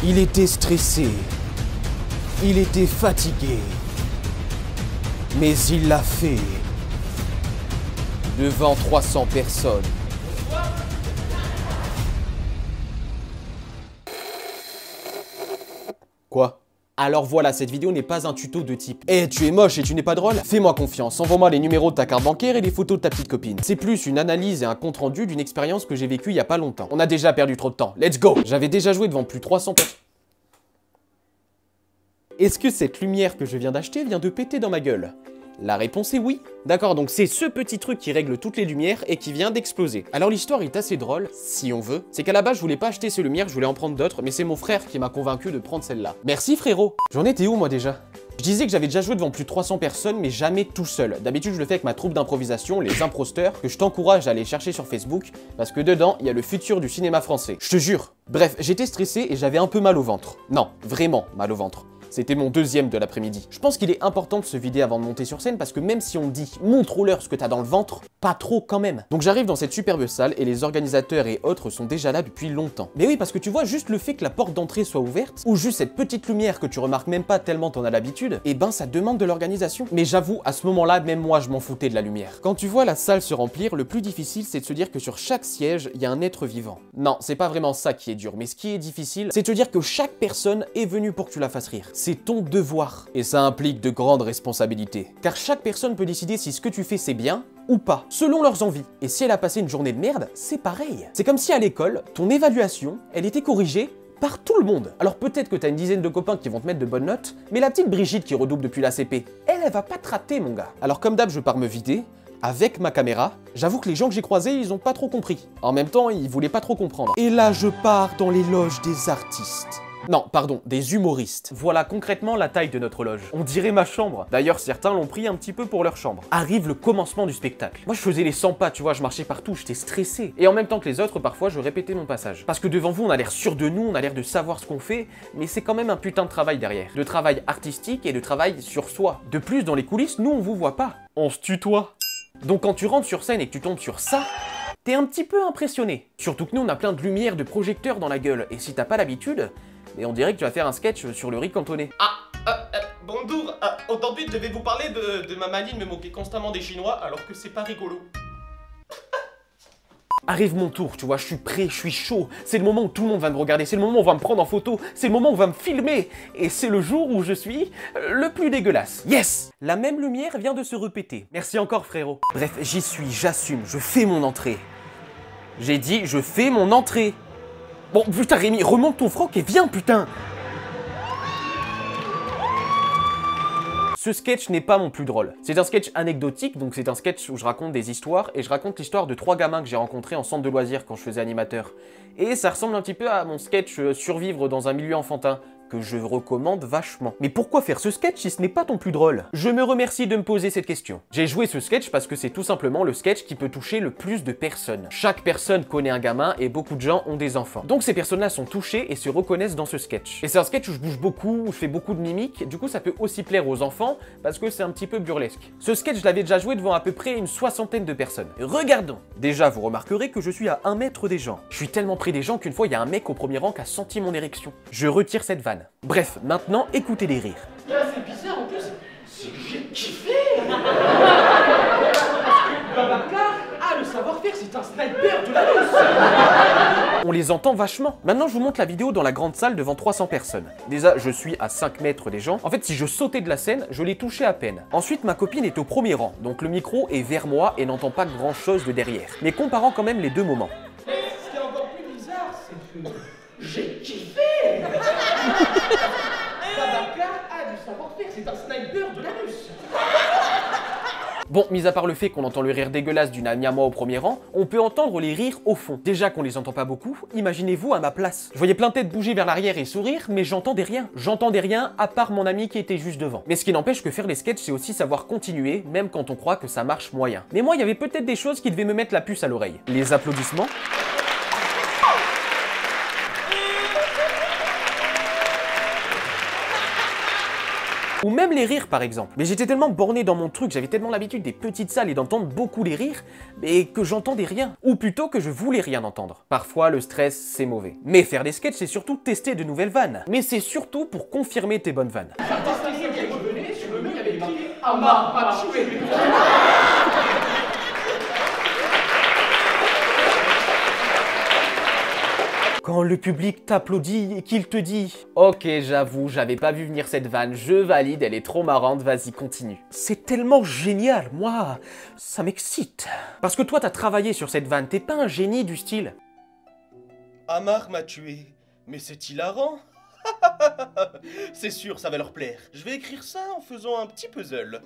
Il était stressé. Il était fatigué. Mais il l'a fait. Devant 300 personnes. Quoi? Alors voilà, cette vidéo n'est pas un tuto de type « Eh, tu es moche et tu n'es pas drôle? Fais-moi confiance, envoie-moi les numéros de ta carte bancaire et les photos de ta petite copine. » C'est plus une analyse et un compte-rendu d'une expérience que j'ai vécue il y a pas longtemps. On a déjà perdu trop de temps, let's go! J'avais déjà joué devant plus de 300 personnes. Est-ce que cette lumière que je viens d'acheter vient de péter dans ma gueule? La réponse est oui. D'accord, donc c'est ce petit truc qui règle toutes les lumières et qui vient d'exploser. Alors l'histoire est assez drôle, si on veut. C'est qu'à la base, je voulais pas acheter ces lumières, je voulais en prendre d'autres, mais c'est mon frère qui m'a convaincu de prendre celle-là. Merci frérot. J'en étais où moi déjà? Je disais que j'avais déjà joué devant plus de 300 personnes, mais jamais tout seul. D'habitude, je le fais avec ma troupe d'improvisation, les Improsteurs, que je t'encourage à aller chercher sur Facebook, parce que dedans, il y a le futur du cinéma français. Je te jure. Bref, j'étais stressé et j'avais un peu mal au ventre. Non, vraiment mal au ventre. C'était mon deuxième de l'après-midi. Je pense qu'il est important de se vider avant de monter sur scène parce que même si on dit « montre-leur ce que t'as dans le ventre », pas trop quand même. Donc j'arrive dans cette superbe salle et les organisateurs et autres sont déjà là depuis longtemps. Mais oui, parce que tu vois, juste le fait que la porte d'entrée soit ouverte, ou juste cette petite lumière que tu remarques même pas tellement t'en as l'habitude, eh ben ça demande de l'organisation. Mais j'avoue, à ce moment-là, même moi je m'en foutais de la lumière. Quand tu vois la salle se remplir, le plus difficile c'est de se dire que sur chaque siège, il y a un être vivant. Non, c'est pas vraiment ça qui est dur, mais ce qui est difficile, c'est de te dire que chaque personne est venue pour que tu la fasses rire. C'est ton devoir. Et ça implique de grandes responsabilités. Car chaque personne peut décider si ce que tu fais c'est bien ou pas, selon leurs envies. Et si elle a passé une journée de merde, c'est pareil. C'est comme si à l'école, ton évaluation, elle était corrigée par tout le monde. Alors peut-être que t'as une dizaine de copains qui vont te mettre de bonnes notes, mais la petite Brigitte qui redouble depuis la CP, elle va pas te rater mon gars. Alors comme d'hab, je pars me vider. Avec ma caméra, j'avoue que les gens que j'ai croisés, ils ont pas trop compris. En même temps, ils voulaient pas trop comprendre. Et là, je pars dans les loges des artistes. Non, pardon, des humoristes. Voilà concrètement la taille de notre loge. On dirait ma chambre. D'ailleurs, certains l'ont pris un petit peu pour leur chambre. Arrive le commencement du spectacle. Moi, je faisais les 100 pas, tu vois, je marchais partout, j'étais stressé. Et en même temps que les autres, parfois, je répétais mon passage. Parce que devant vous, on a l'air sûr de nous, on a l'air de savoir ce qu'on fait, mais c'est quand même un putain de travail derrière. De travail artistique et de travail sur soi. De plus, dans les coulisses, nous, on vous voit pas. On se tutoie. Donc quand tu rentres sur scène et que tu tombes sur ça, t'es un petit peu impressionné. Surtout que nous, on a plein de lumière, de projecteurs dans la gueule. Et si t'as pas l'habitude, mais on dirait que tu vas faire un sketch sur le riz cantonais. Bonjour, aujourd'hui je devais vous parler de ma manie de me moquer constamment des Chinois alors que c'est pas rigolo. Arrive mon tour, tu vois, je suis prêt, je suis chaud. C'est le moment où tout le monde va me regarder, c'est le moment où on va me prendre en photo, c'est le moment où on va me filmer. Et c'est le jour où je suis le plus dégueulasse. Yes! La même lumière vient de se répéter. Merci encore frérot. Bref, j'y suis, j'assume, je fais mon entrée. J'ai dit, je fais mon entrée. Bon, putain Rémi, remonte ton froc et viens, putain! Ce sketch n'est pas mon plus drôle. C'est un sketch anecdotique, donc c'est un sketch où je raconte des histoires, et je raconte l'histoire de 3 gamins que j'ai rencontrés en centre de loisirs quand je faisais animateur. Et ça ressemble un petit peu à mon sketch Survivre dans un milieu enfantin, que je recommande vachement. Mais pourquoi faire ce sketch si ce n'est pas ton plus drôle? Je me remercie de me poser cette question. J'ai joué ce sketch parce que c'est tout simplement le sketch qui peut toucher le plus de personnes. Chaque personne connaît un gamin et beaucoup de gens ont des enfants. Donc ces personnes-là sont touchées et se reconnaissent dans ce sketch. Et c'est un sketch où je bouge beaucoup, où je fais beaucoup de mimiques, du coup ça peut aussi plaire aux enfants parce que c'est un petit peu burlesque. Ce sketch, je l'avais déjà joué devant à peu près une 60aine de personnes. Regardons. Déjà, vous remarquerez que je suis à 1 mètre des gens. Je suis tellement près des gens qu'une fois, il y a un mec au premier rang qui a senti mon érection. Je retire cette vanne. Bref, maintenant, écoutez les rires. C'est bizarre en plus, c'est que j'ai kiffé. Babacar a le savoir-faire, c'est un sniper de la Russe. On les entend vachement. Maintenant, je vous montre la vidéo dans la grande salle devant 300 personnes. Déjà, je suis à 5 mètres des gens. En fait, si je sautais de la scène, je les touchais à peine. Ensuite, ma copine est au premier rang, donc le micro est vers moi et n'entend pas grand-chose de derrière. Mais comparant quand même les deux moments. Mais ce qui est encore plus bizarre, c'est que j'ai kiffé. Babacar a du savoir-faire, c'est un sniper de la Russe. Bon, mis à part le fait qu'on entend le rire dégueulasse d'une amie à moi au premier rang, on peut entendre les rires au fond. Déjà qu'on les entend pas beaucoup, imaginez-vous à ma place. Je voyais plein de têtes bouger vers l'arrière et sourire, mais j'entendais rien. J'entendais rien à part mon ami qui était juste devant. Mais ce qui n'empêche que faire les sketchs, c'est aussi savoir continuer, même quand on croit que ça marche moyen. Mais moi, il y avait peut-être des choses qui devaient me mettre la puce à l'oreille. Les applaudissements. Ou même les rires par exemple. Mais j'étais tellement borné dans mon truc, j'avais tellement l'habitude des petites salles et d'entendre beaucoup les rires, mais que j'entendais rien. Ou plutôt que je voulais rien entendre. Parfois le stress c'est mauvais. Mais faire des sketchs c'est surtout tester de nouvelles vannes. Mais c'est surtout pour confirmer tes bonnes vannes. Quand le public t'applaudit et qu'il te dit « Ok, j'avoue, j'avais pas vu venir cette vanne, je valide, elle est trop marrante, vas-y, continue. » C'est tellement génial, moi, ça m'excite. Parce que toi, t'as travaillé sur cette vanne, t'es pas un génie du style « Amar m'a tué, mais c'est hilarant. C'est sûr, ça va leur plaire. Je vais écrire ça en faisant un petit puzzle. »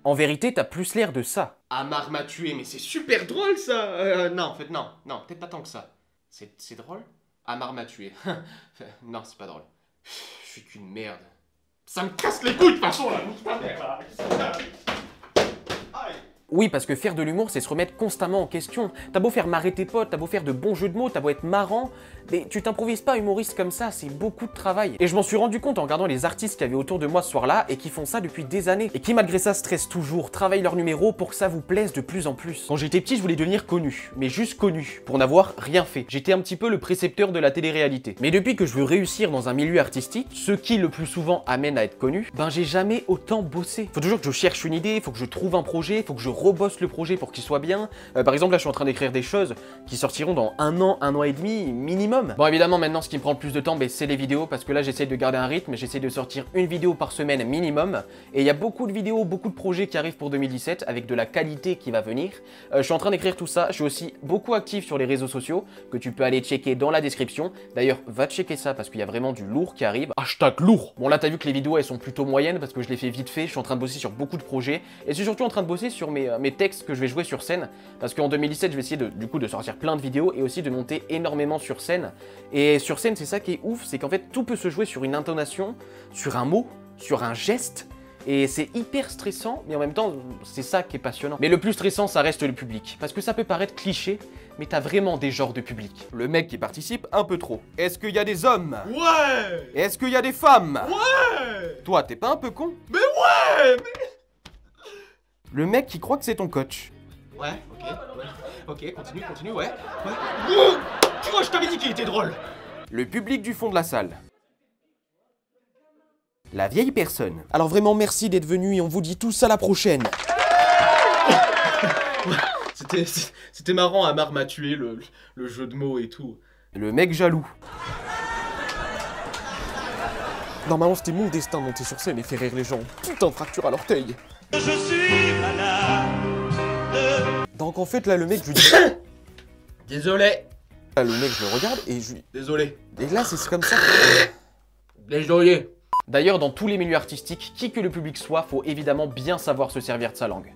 En vérité, t'as plus l'air de ça. « Amar m'a tué, mais c'est super drôle, ça. Non, en fait, non, peut-être pas tant que ça. C'est drôle ? Amar m'a tué. Non, c'est pas drôle. Je suis qu'une merde. Ça me casse les couilles de toute façon là. Oui, parce que faire de l'humour, c'est se remettre constamment en question. T'as beau faire marrer tes potes, t'as beau faire de bons jeux de mots, t'as beau être marrant, mais tu t'improvises pas humoriste comme ça, c'est beaucoup de travail. Et je m'en suis rendu compte en regardant les artistes qu'il y avait autour de moi ce soir-là et qui font ça depuis des années. Et qui malgré ça stressent toujours, travaillent leur numéro pour que ça vous plaise de plus en plus. Quand j'étais petit, je voulais devenir connu, mais juste connu, pour n'avoir rien fait. J'étais un petit peu le précepteur de la télé-réalité. Mais depuis que je veux réussir dans un milieu artistique, ce qui le plus souvent amène à être connu, ben j'ai jamais autant bossé. Faut toujours que je cherche une idée, faut que je trouve un projet, faut que je rebosse le projet pour qu'il soit bien. Par exemple, là, je suis en train d'écrire des choses qui sortiront dans un an et demi minimum. Bon, évidemment, maintenant, ce qui me prend le plus de temps, ben, c'est les vidéos, parce que là, j'essaie de garder un rythme, j'essaie de sortir une vidéo par semaine minimum. Et il y a beaucoup de vidéos, beaucoup de projets qui arrivent pour 2017, avec de la qualité qui va venir. Je suis en train d'écrire tout ça. Je suis aussi beaucoup actif sur les réseaux sociaux, que tu peux aller checker dans la description. D'ailleurs, va checker ça, parce qu'il y a vraiment du lourd qui arrive. Hashtag lourd. Bon, là, t'as vu que les vidéos, elles sont plutôt moyennes, parce que je les fais vite fait. Je suis en train de bosser sur beaucoup de projets. Et je suis surtout en train de bosser sur mes textes que je vais jouer sur scène, parce qu'en 2017 je vais essayer du coup de sortir plein de vidéos et aussi de monter énormément sur scène. Et sur scène, c'est ça qui est ouf, c'est qu'en fait tout peut se jouer sur une intonation, sur un mot, sur un geste. Et c'est hyper stressant, mais en même temps, c'est ça qui est passionnant. Mais le plus stressant, ça reste le public. Parce que ça peut paraître cliché, mais t'as vraiment des genres de public. Le mec qui participe un peu trop. Est-ce qu'il y a des hommes? Ouais. Est-ce qu'il y a des femmes? Ouais. Toi, t'es pas un peu con? Mais ouais, mais... Le mec qui croit que c'est ton coach. Ouais, ok, continue, ouais. Tu vois, je t'avais dit qu'il était drôle. Le public du fond de la salle. La vieille personne. Alors vraiment merci d'être venu et on vous dit tous à la prochaine. C'était marrant, Amar m'a tué, le jeu de mots et tout. Le mec jaloux. Normalement c'était mon destin de monter sur scène et faire rire les gens. Putain de fracture à l'orteil. Je suis malade. Donc en fait là le mec je lui dis... Désolé. Là le mec je le regarde et je lui... Désolé. Et là c'est comme ça. Désolé. D'ailleurs dans tous les milieux artistiques, qui que le public soit, faut évidemment bien savoir se servir de sa langue.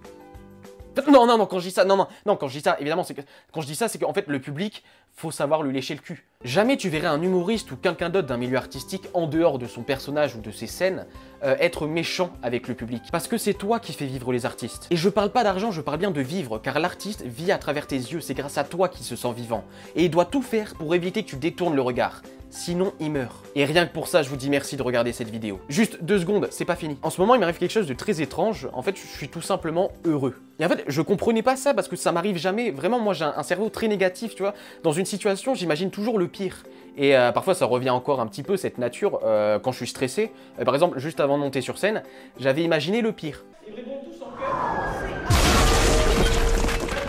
Non, quand je dis ça, quand je dis ça, évidemment, c'est que, quand je dis ça, c'est qu'en fait, le public, faut savoir lui lécher le cul. Jamais tu verrais un humoriste ou quelqu'un d'autre d'un milieu artistique, en dehors de son personnage ou de ses scènes, être méchant avec le public. Parce que c'est toi qui fais vivre les artistes. Et je parle pas d'argent, je parle bien de vivre, car l'artiste vit à travers tes yeux, c'est grâce à toi qu'il se sent vivant. Et il doit tout faire pour éviter que tu détournes le regard. Sinon, il meurt. Et rien que pour ça, je vous dis merci de regarder cette vidéo. Juste 2 secondes, c'est pas fini. En ce moment, il m'arrive quelque chose de très étrange. En fait, je suis tout simplement heureux. Et en fait, je comprenais pas ça parce que ça m'arrive jamais. Vraiment, moi, j'ai un cerveau très négatif, tu vois. Dans une situation, j'imagine toujours le pire. Et parfois, ça revient encore un petit peu, cette nature, quand je suis stressé. Par exemple, juste avant de monter sur scène, j'avais imaginé le pire.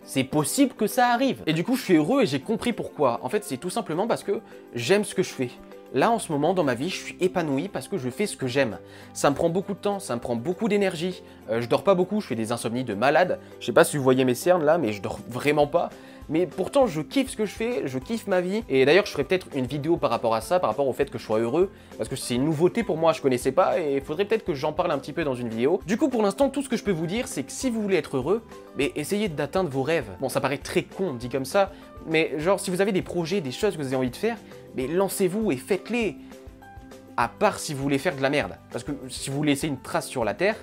C'est possible que ça arrive. Et du coup, je suis heureux et j'ai compris pourquoi. En fait, c'est tout simplement parce que j'aime ce que je fais. Là, en ce moment, dans ma vie, je suis épanoui parce que je fais ce que j'aime. Ça me prend beaucoup de temps, ça me prend beaucoup d'énergie. Je dors pas beaucoup, je fais des insomnies de malade. Je sais pas si vous voyez mes cernes là, mais je dors vraiment pas. Mais pourtant, je kiffe ce que je fais, je kiffe ma vie. Et d'ailleurs, je ferai peut-être une vidéo par rapport à ça, par rapport au fait que je sois heureux. Parce que c'est une nouveauté pour moi, je connaissais pas. Et il faudrait peut-être que j'en parle un petit peu dans une vidéo. Du coup, pour l'instant, tout ce que je peux vous dire, c'est que si vous voulez être heureux, mais essayez d'atteindre vos rêves. Bon, ça paraît très con dit comme ça. Mais genre, si vous avez des projets, des choses que vous avez envie de faire, mais lancez-vous et faites-les. À part si vous voulez faire de la merde. Parce que si vous laissez une trace sur la terre,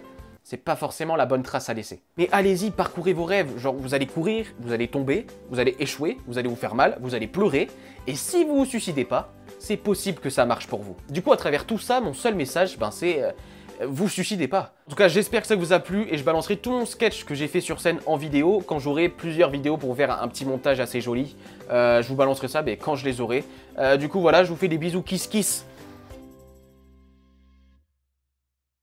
c'est pas forcément la bonne trace à laisser. Mais allez-y, parcourez vos rêves. Genre, vous allez courir, vous allez tomber, vous allez échouer, vous allez vous faire mal, vous allez pleurer. Et si vous vous suicidez pas, c'est possible que ça marche pour vous. Du coup, à travers tout ça, mon seul message, c'est vous suicidez pas. En tout cas, j'espère que ça vous a plu et je balancerai tout mon sketch que j'ai fait sur scène en vidéo quand j'aurai plusieurs vidéos pour faire un petit montage assez joli. Je vous balancerai ça quand je les aurai. Du coup, voilà, je vous fais des bisous kiss kiss